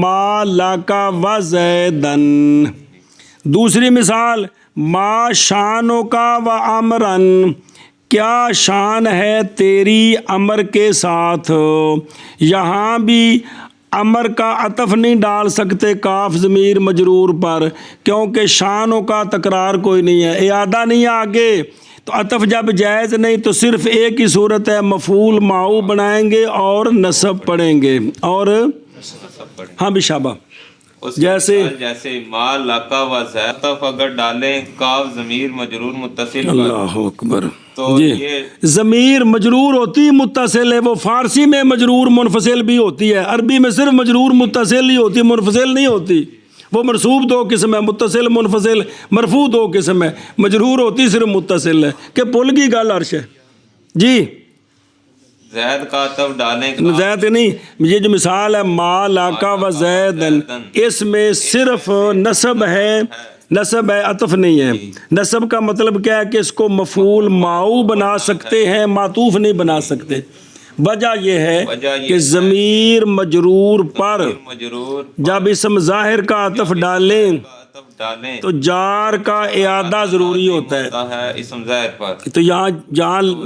ما لاکا و زیدن۔ دوسری مثال ما شانوں کا و امرن، کیا شان ہے تیری امر کے ساتھ۔ یہاں بھی امر کا عطف نہیں ڈال سکتے کاف ضمیر مجرور پر، کیونکہ شانوں کا تکرار کوئی نہیں ہے، اعادہ نہیں ہے آگے، تو عطف جب جائز نہیں تو صرف ایک ہی صورت ہے، مفعول معو بنائیں گے اور نصب پڑھیں گے۔ اور ہاں بھی شابہ جیسے ما لقا و زید اگر ڈالیں کاف ضمیر مجرور متصل پر، اللہ اکبر، تو جی یہ ضمیر مجرور ہوتی متصل ہے، وہ فارسی میں مجرور منفصل بھی ہوتی ہے، عربی میں صرف مجرور متصل ہی ہوتی، منفصل نہیں ہوتی۔ وہ منصوب دو قسم ہے، متصل منفصل، مرفوع دو قسم ہے، مجرور ہوتی صرف متصل ہے کہ پل کی گل عرش ہے۔ جی زید کا عطف ڈالیں زید نہیں، یہ جو مثال ہے ما لاکا و زیدن، اس میں صرف نصب ہے، نصب ہے، عطف نہیں ہے۔ نصب کا مطلب کیا ہے کہ اس کو مفعول معو بنا سکتے ہیں، معطوف نہیں بنا سکتے۔ وجہ یہ ہے کہ ضمیر مجرور پر مجرور جب اسم ظاہر کا عطف ڈالیں ڈالیں تو جار کا اعادہ ضروری ہوتا ہے۔ اسم ظاہر پر، تو یہاں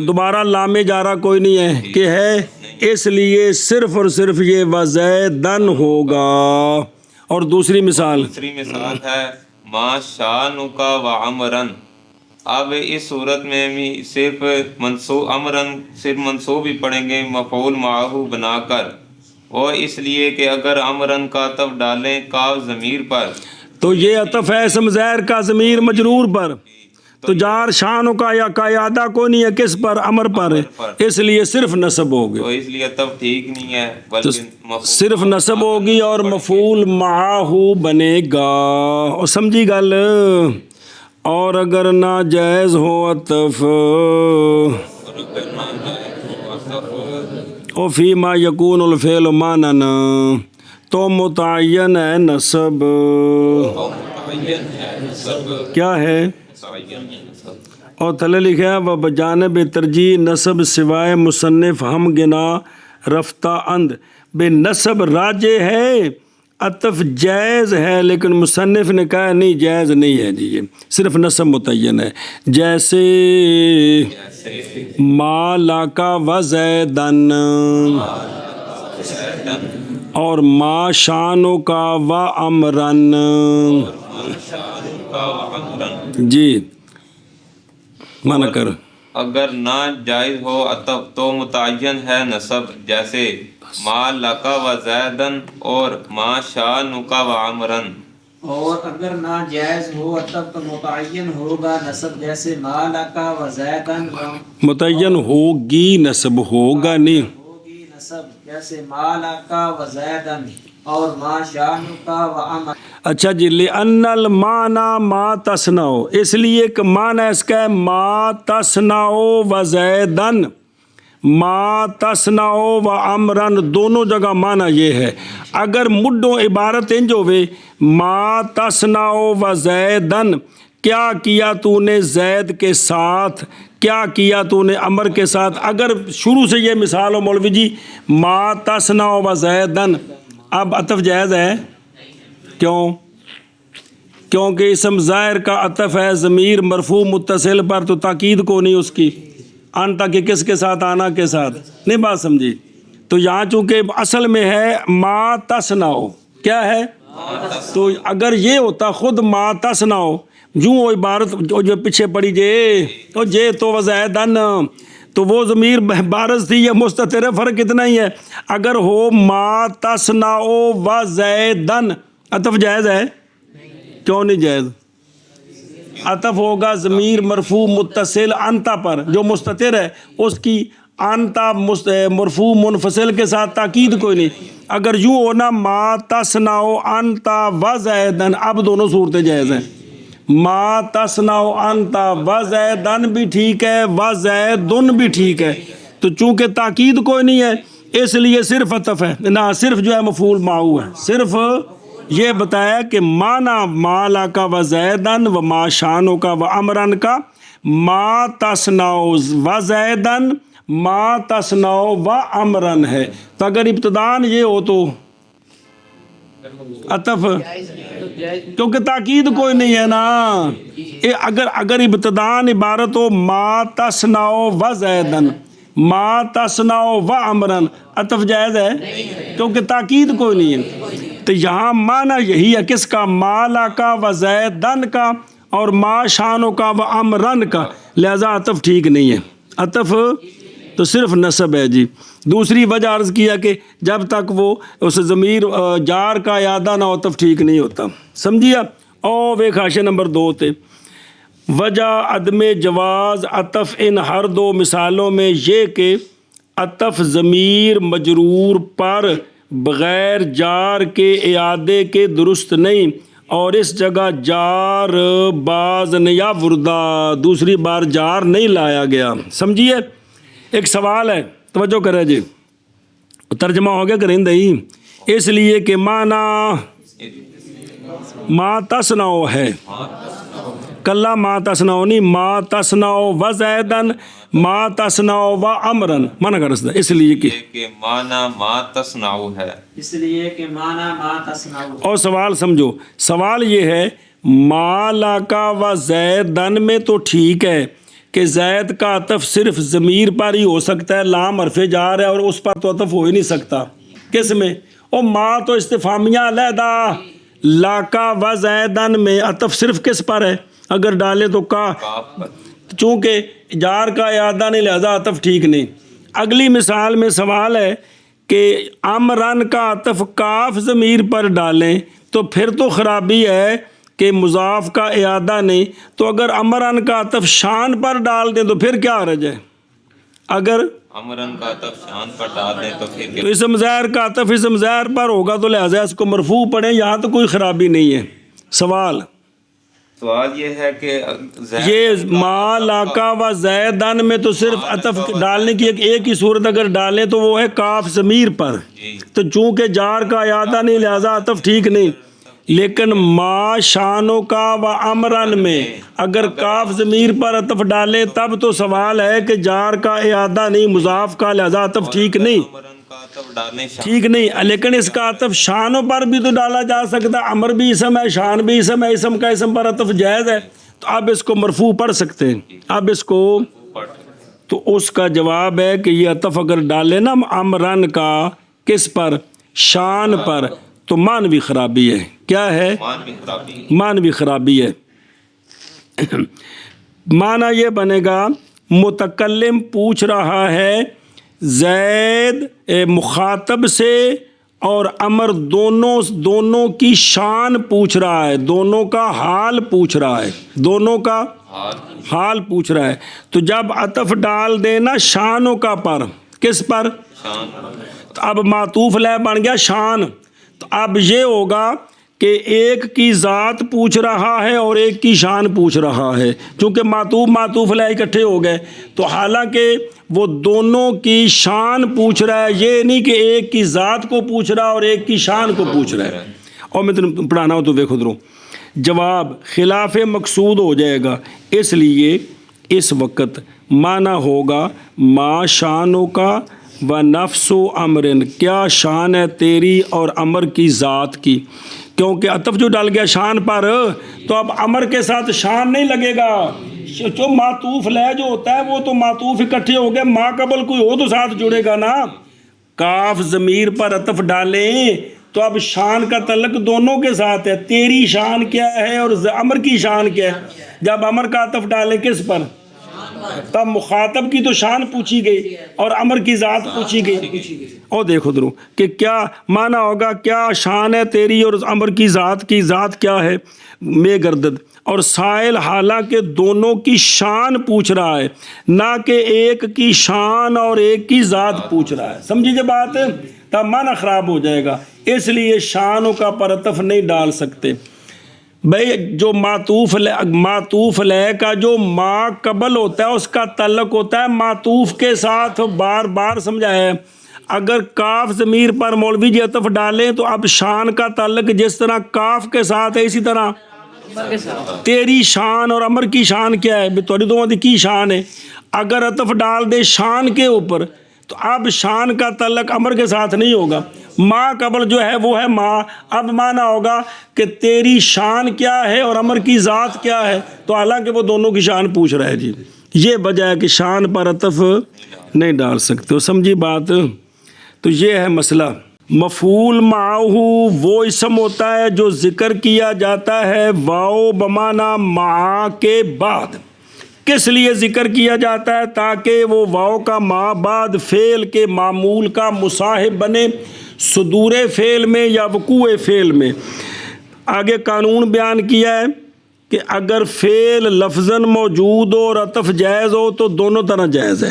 دوبارہ لام جارہ کوئی نہیں ہے کہ ہے، اس لیے صرف اور صرف یہ وزیدن ہوگا۔ اور دوسری مثال ہے ما شانک و امرن۔ اب اس صورت میں بھی صرف منصوب امرن صرف منصوب ہی پڑھیں گے مفعول معہو بنا کر، وہ اس لیے کہ اگر امرن کا عطف ڈالیں کاف ضمیر پر تو یہ عطف ہے اسم ظاہر کا ضمیر مجرور پر، تو جار شانوں کا یا اعادہ کوئی نہیں ہے، کس پر؟ امر پر ہے، اس لیے صرف نصب ہوگی، تو اس لیے عطف ٹھیک نہیں ہے، تو بلکہ صرف نصب ہوگی اور مفعول معہو بنے گا۔ اور سمجھی گل؟ اور اگر ناجائز ہو عطف او فی ما یکون الفعل مانن، تو متعین ہے نصب۔ کیا ہے؟ اور تھلے لکھا ہے وہ بجانب ترجیح نصب سوائے مصنف ہم گنا رفتہ اند، بے نصب راجع ہے، عطف جائز ہے، لیکن مصنف نے کہا نہیں جائز نہیں ہے جی، یہ صرف نصب متعین ہے۔ جیسے ما لاکا و زیدن اور ما شانو کا و امرن۔ جی مانا کر، اگر نہ جائز ہو عطف تو متعین ہے نصب، جیسے ما لقا و زیدن اور ما شانک و عمرن۔ اور اگر ناجائز ہو عطف تو متعین ہوگا نصب، جیسے ما لقا و زیدن متعین ہوگی نصب، ہوگا نہیں۔ ہوگی نصب، جیسے ما لقا و زیدن اور ما شانک و عمر۔ اچھا جی، لِأَنَّ الْمَعْنَى مَا تَصْنَعُ، اس لیے کہ معنی اس کا ہے ما تصنع و زیدن، ما تصنع و امرن، دونوں جگہ معنی یہ ہے۔ اگر مڈوں عبارت انج ہوئے ما تصنع و زیدن، کیا کیا تو نے زید کے ساتھ، کیا کیا تو نے امر کے ساتھ، اگر شروع سے یہ مثال ہو مولوی جی ما تصنع و زیدن، اب عطف جائز ہے؟ کیوں؟ کیونکہ اسم ظاہر کا عطف ہے ضمیر مرفوع متصل پر، تو تاکید کو نہیں اس کی، انتا کہ کس کے ساتھ؟ آنا کے ساتھ، نہیں بات سمجھی؟ تو یہاں چونکہ اصل میں ہے ما تصنع، کیا ہے؟ تو اگر یہ ہوتا خود ما تصنع، یوں وہ عبارت جو پیچھے پڑی جے تو وزیدن، تو وہ ضمیر بارز تھی یا مستتر ہے، فرق اتنا ہی ہے۔ اگر ہو ما تصنع و زیدن، عطف جائز ہے؟ کیوں نہیں جائز؟ عطف ہوگا ضمیر مرفوع متصل انتا پر، جو مستتر ہے اس کی انتا مرفوع منفصل کے ساتھ تاکید کوئی نہیں۔ اگر یوں ہونا ما تصنع انتا و زیدن، اب دونوں صورتیں جائز ہیں، ما تصنع انتا و زیدن بھی ٹھیک ہے، و زیدن بھی ٹھیک ہے، تو چونکہ تاکید کوئی نہیں ہے اس لیے صرف عطف ہے، نہ صرف جو ہے مفعول معو ہے۔ صرف یہ بتایا کہ مانا ما لاکا و زیدن و ما شانو کا و امرن کا، ما تصنع و زیدن ما تصنعو و امرن ہے، تو اگر ابتدان یہ ہو تو عطف، کیونکہ تاکید کوئی نہیں ہے نا. اگر ابتدان عبارت ہو ما تصنعو و زیدن، ما تصنعو و امرن، عطف جائز ہے کیونکہ تاکید کوئی نہیں ہے. تو یہاں معنی یہی ہے کس کا؟ مالا کا و زیدن کا اور ما شانو کا و امرن کا، لہذا عطف ٹھیک نہیں ہے. عطف تو صرف نصب ہے جی. دوسری وجہ عرض کیا کہ جب تک وہ اس ضمیر جار کا اعادہ نہ ہو عطف ٹھیک نہیں ہوتا. سمجھیے؟ او وے خاشے نمبر 2 تے وجہ عدم جواز عطف ان ہر دو مثالوں میں یہ کہ عطف ضمیر مجرور پر بغیر جار کے اعادے کے درست نہیں، اور اس جگہ جار باز یا وردہ دوسری بار جار نہیں لایا گیا. سمجھیے؟ ایک سوال ہے، توجہ کرے جی. ترجمہ ہو گیا کریں دہی. اس لیے کہ معنی ما تصنعو ہے، کلا ما تصنعو نہیں، ما تصنعو و زیدن، ما تصنعو و امرن، مانا کر رسدہ. اس لیے کہ معنی ما تصنعو ہے، اس لیے کہ معنی ما تصنعو. اور سوال سمجھو، سوال یہ ہے ما لاکا و زیدن میں تو ٹھیک ہے کہ زید کا عطف صرف ضمیر پر ہی ہو سکتا ہے، لام حرف جار ہے اور اس پر تو عطف ہو ہی نہیں سکتا. کس میں؟ او ما تو استفہامیہ علیحدہ، لاکا و زیدن میں عطف صرف کس پر ہے؟ اگر ڈالے تو کا، چونکہ جار کا اعادہ نہیں لہذا عطف ٹھیک نہیں. اگلی مثال میں سوال ہے کہ امرن کا عطف کاف ضمیر پر ڈالیں تو پھر تو خرابی ہے کہ مضاف کا اعادہ نہیں، تو اگر امرن کا عطف شان پر ڈال دیں تو پھر کیا حرج ہے؟ اگر امرن کا عطف شان پر ڈال دیں تو پھر تو اسم ظاہر کا عطف اسم ظاہر پر ہوگا تو لہذا اس کو مرفوع پڑھیں، یہاں تو کوئی خرابی نہیں ہے. سوال یہ ہے کہ یہ ما لاکا و زیدن میں تو صرف عطف ڈالنے کی ایک ہی صورت اگر ڈالیں تو وہ ہے کاف ضمیر پر، تو چونکہ جار کا اعادہ نہیں لہذا عطف ٹھیک نہیں. لیکن ما شانو کا و امرن میں اگر کاف ضمیر پر عطف ڈالیں تب تو سوال ہے کہ جار کا اعادہ نہیں مضاف کا لہذا عطف ٹھیک نہیں، ٹھیک نہیں. لیکن اس کا عطف شانوں پر بھی تو ڈالا جا سکتا ہے، امر بھی اسم ہے، شان بھی اسم ہے، اسم کا اسم پر عطف جائز ہے، تو اب اس کو مرفوع پڑھ سکتے ہیں. اب اس کو تو اس کا جواب ہے کہ یہ عطف اگر ڈالے نا امرن کا کس پر؟ شان پر، تو معنوی خرابی ہے. کیا ہے؟ معنوی خرابی ہے. معنی یہ بنے گا متکلم پوچھ رہا ہے زید مخاطب سے اور امر دونوں کی شان پوچھ رہا ہے، دونوں کا حال پوچھ رہا ہے، دونوں کا حال پوچھ رہا ہے. تو جب عطف ڈال دینا شانوں کا پر، کس پر؟ تو اب معطوف لے بن گیا شان. تو اب یہ ہوگا کہ ایک کی ذات پوچھ رہا ہے اور ایک کی شان پوچھ رہا ہے، چونکہ معطوف لے اکٹھے ہو گئے، تو حالانکہ وہ دونوں کی شان پوچھ رہا ہے، یہ نہیں کہ ایک کی ذات کو پوچھ رہا اور ایک کی شان کو پوچھ رہا ہے. اور میں تمہیں پڑھانا ہو تو دیکھو دروں جواب خلاف مقصود ہو جائے گا، اس لیے اس وقت معنی ہوگا ما شانوں کا و نفس و امرن، کیا شان ہے تیری اور امر کی ذات کی، کیونکہ عطف جو ڈال گیا شان پر تو اب امر کے ساتھ شان نہیں لگے گا. جو معطوف لے جو ہوتا ہے وہ تو معطوف اکٹھے ہو گئے، ما قبل کوئی ہو تو ساتھ جڑے گا نا. کاف ضمیر پر عطف ڈالیں تو اب شان کا تعلق دونوں کے ساتھ ہے، تیری شان کیا ہے اور امر کی شان کیا ہے. جب امر کا عطف ڈالیں کس پر؟ تب مخاطب کی تو شان پوچھی گئی اور امر کی ذات پوچھی گئی. اور دیکھو درو کہ کیا معنی ہوگا، کیا شان ہے تیری اور امر کی ذات کیا ہے میں گردد. اور سائل حالانکہ دونوں کی شان پوچھ رہا ہے، نہ کہ ایک کی شان اور ایک کی ذات پوچھ رہا ہے. سمجھی جو بات ہے؟ تب معنی خراب ہو جائے گا، اس لیے شانوں کا پر عطف نہیں ڈال سکتے. بھئی جو معطوف لے کا جو ما قبل ہوتا ہے اس کا تعلق ہوتا ہے معطوف کے ساتھ. بار بار سمجھایا ہے، اگر کاف ضمیر پر مولوی جی عطف ڈالیں تو اب شان کا تعلق جس طرح کاف کے ساتھ ہے اسی طرح تیری شان اور امر کی شان کیا ہے؟ توری دونوں کی شان ہے. اگر عطف ڈال دے شان کے اوپر تو اب شان کا تعلق امر کے ساتھ نہیں ہوگا، ما قبل جو ہے وہ ہے ما، اب مانا ہوگا کہ تیری شان کیا ہے اور امر کی ذات کیا ہے، تو حالانکہ وہ دونوں کی شان پوچھ رہا ہے جی، یہ وجہ ہے کہ شان پر عطف نہیں ڈال سکتے ہو، سمجھی بات؟ تو یہ ہے مسئلہ۔ مفعول معہ وہ اسم ہوتا ہے جو ذکر کیا جاتا ہے واو بمانا مع کے بعد۔ کس لیے ذکر کیا جاتا ہے؟ تاکہ وہ واو کا ما بعد فعل کے معمول کا مصاحب بنے صدور فعل میں یا وقوع فعل میں۔ آگے قانون بیان کیا ہے کہ اگر فعل لفظاً موجود ہو اور عطف جائز ہو تو دونوں طرح جائز ہے،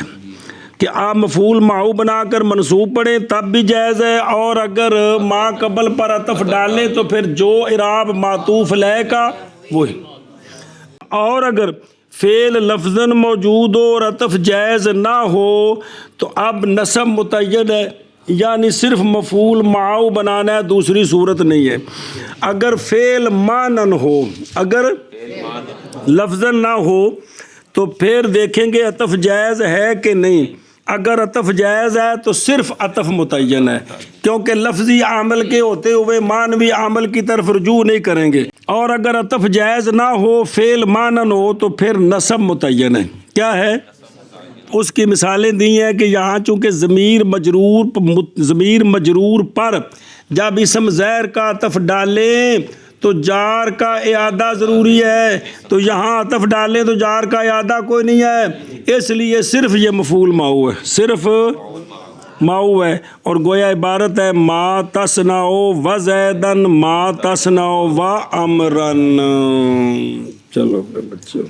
کہ آپ مفعول معہ بنا کر منصوب پڑھیں تب بھی جائز ہے، اور اگر ما قبل پر عطف ڈالیں تو پھر جو اعراب معطوف علیہ کا وہی۔ اور اگر فعل لفظاً موجود ہو اور عطف جائز نہ ہو تو اب نصب متعین ہے، یعنی صرف مفعول معہ بنانا ہے، دوسری صورت نہیں ہے۔ اگر فعل مانن ہو، اگر لفظاً نہ ہو تو پھر دیکھیں گے عطف جائز ہے کہ نہیں۔ اگر عطف جائز ہے تو صرف عطف متعین ہے، کیونکہ لفظی عامل کے ہوتے ہوئے معنوی عامل کی طرف رجوع نہیں کریں گے، اور اگر عطف جائز نہ ہو فعل مانن ہو تو پھر نصب متعین ہے۔ کیا ہے؟ اس کی مثالیں دی ہیں کہ یہاں چونکہ ضمیر مجرور پر جب اسم زیر کا عطف ڈالیں تو جار کا اعادہ ضروری ہے، تو یہاں عطف ڈالیں تو جار کا اعادہ کوئی نہیں ہے، اس لیے صرف یہ مفعول معہ ہے، صرف معہ ہے، اور گویا عبارت ہے ما تصنع و زیدن ما تصنع و امرن۔ چلو بچوں۔